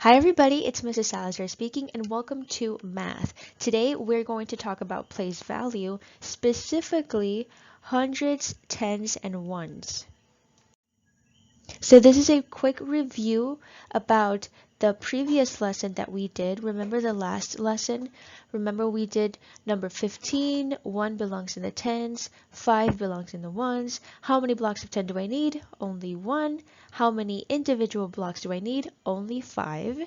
Hi everybody, it's Mrs. Salazar speaking and welcome to Math. Today we're going to talk about place value, specifically hundreds, tens, and ones. So this is a quick review about the previous lesson that we did. Remember the last lesson? Remember we did number 15, 1 belongs in the tens, 5 belongs in the ones. How many blocks of 10 do I need? Only 1. How many individual blocks do I need? Only 5.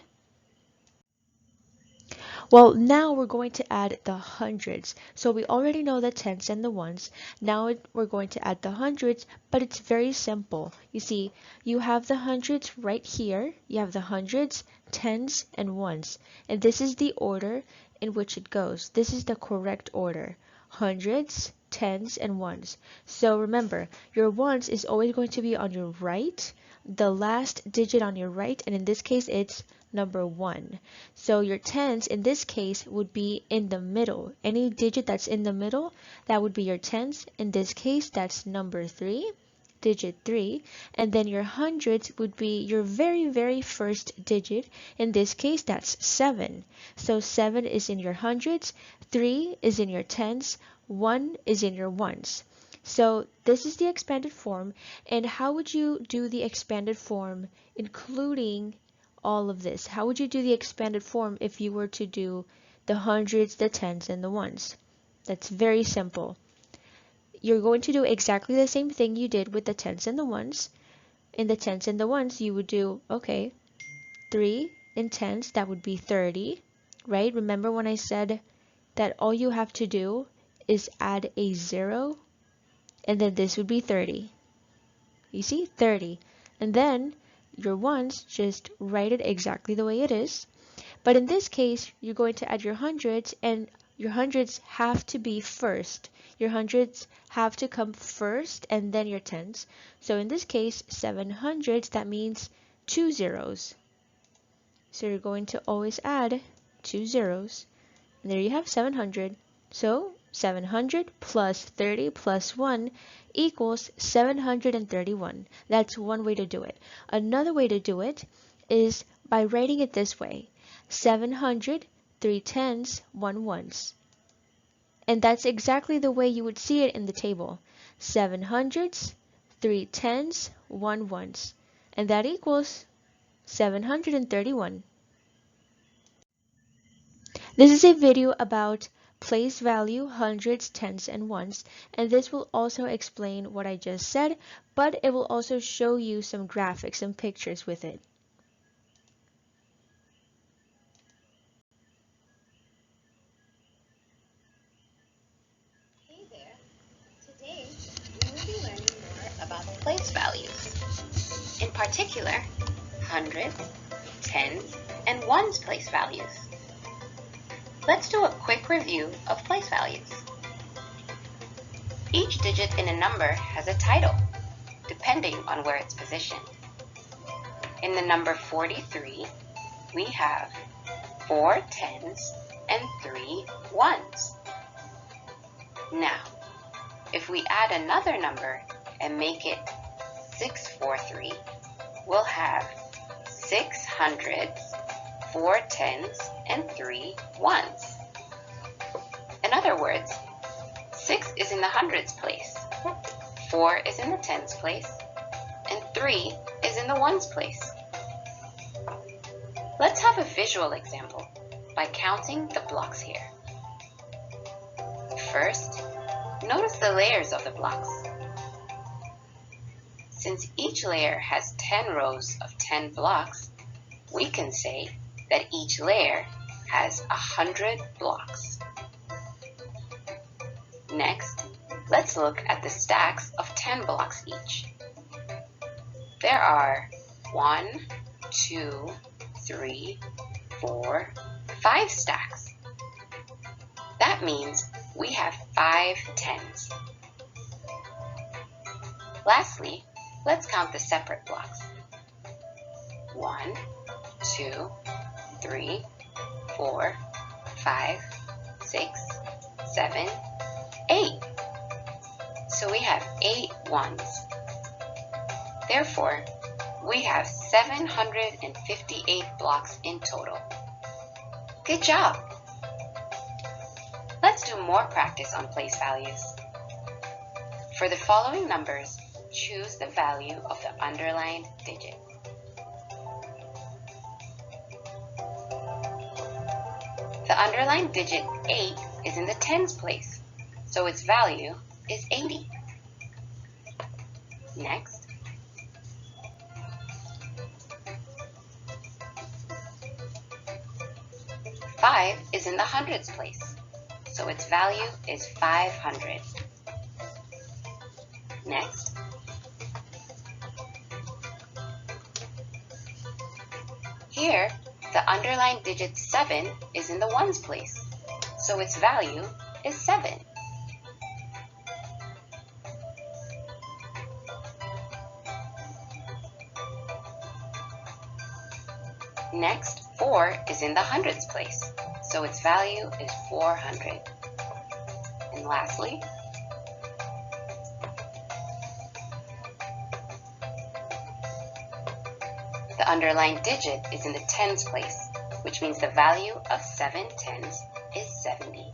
Well, now we're going to add the hundreds. So we already know the tens and the ones. Now we're going to add the hundreds, but it's very simple. You see, you have the hundreds right here. You have the hundreds, tens, and ones. And this is the order in which it goes. This is the correct order. Hundreds, tens, and ones. So remember, your ones is always going to be on your right, the last digit on your right, and in this case it's number 1. So your tens in this case would be in the middle. Any digit that's in the middle, that would be your tens. In this case, that's number 3, digit 3. And then your hundreds would be your very first digit. In this case, that's 7. So 7 is in your hundreds, 3 is in your tens, 1 is in your ones. So this is the expanded form. And how would you do the expanded form including all of this? How would you do the expanded form if you were to do the hundreds, the tens, and the ones? That's very simple. You're going to do exactly the same thing you did with the tens and the ones. In the tens and the ones, you would do, okay, 3 in tens, that would be 30, right? Remember when I said that all you have to do is add a 0, and then this would be 30. You see, 30. And then your ones, just write it exactly the way it is. But in this case, you're going to add your hundreds, and your hundreds have to be first. Your hundreds have to come first, and then your tens. So in this case, 700s, that means 2 zeros. So you're going to always add 2 zeros. And there you have 700. So 700 plus 30 plus 1 equals 731. That's one way to do it. Another way to do it is by writing it this way. 700, 3 tens, 1 ones. And that's exactly the way you would see it in the table. 700s, 3 tens, 1 ones. And that equals 731. This is a video about place value, hundreds, tens, and ones, and this will also explain what I just said, but it will also show you some graphics and pictures with it. Hey there. Today we will be learning more about place values. In particular, hundreds, tens, and ones place values. Let's do a quick review of place values. Each digit in a number has a title, depending on where it's positioned. In the number 43, we have 4 tens and 3 ones. Now, if we add another number and make it 643, we'll have 6 hundreds, 4 tens, and 3 ones. In other words, 6 is in the hundreds place, 4 is in the tens place, and 3 is in the ones place. Let's have a visual example by counting the blocks here. First, notice the layers of the blocks. Since each layer has 10 rows of 10 blocks, we can say that each layer has 100 blocks. Next, let's look at the stacks of 10 blocks each. There are 1, 2, 3, 4, 5 stacks. That means we have 5 tens. Lastly, let's count the separate blocks. 1, 2, 3, 4, 5, 6, 7, 8. So we have 8 ones. Therefore, We have 758 blocks in total. Good job! Let's do more practice on place values. For the following numbers, choose the value of the underlined digit. The underlined digit 8 is in the tens place, so its value is 80. Next, five is in the hundreds place, so its value is 500. Next, here, the underlined digit 7 is in the ones place, so its value is 7. Next, 4 is in the hundreds place, so its value is 400. And lastly, the underlined digit is in the tens place, which means the value of 7 tens is 70.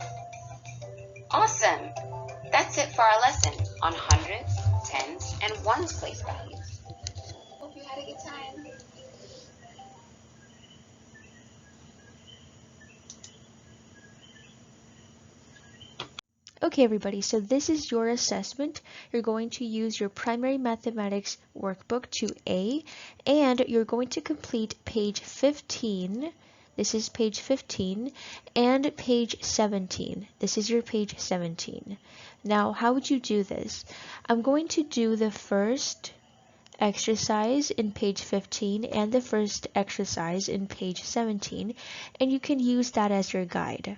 Awesome! That's it for our lesson on hundreds, tens, and ones place values. Hope you had a good time. Okay, everybody, so this is your assessment. You're going to use your primary mathematics workbook 2A, and you're going to complete page 15. This is page 15, and page 17. This is your page 17. Now, how would you do this? I'm going to do the first exercise in page 15 and the first exercise in page 17, and you can use that as your guide.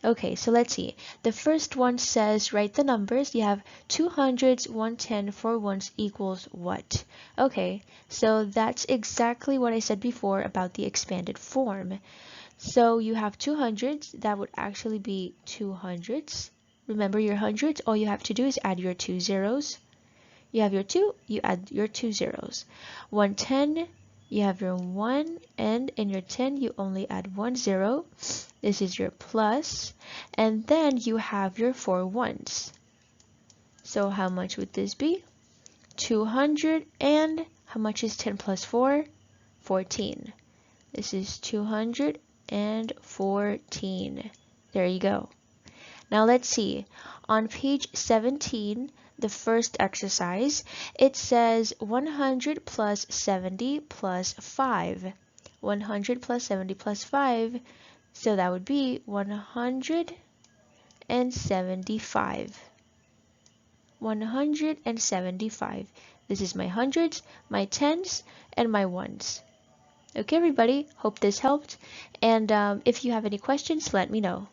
Okay, so let's see. The first one says write the numbers. You have 200s, 110, 4 ones equals what? Okay, so that's exactly what I said before about the expanded form. So you have 200s, that would actually be 200s. Remember your hundreds, all you have to do is add your 2 zeros. You have your 2, you add your 2 zeros. 110, you have your 1, and in your 10 you only add 1 0. This is your plus, and then you have your 4 ones. So how much would this be? 200, and how much is 10 plus 4? 14. This is 214. There you go. Now let's see. On page 17, the first exercise, it says 100 plus 70 plus 5. 100 plus 70 plus 5, so that would be 175. 175. This is my hundreds, my tens, and my ones. Okay, everybody, hope this helped. And if you have any questions, let me know.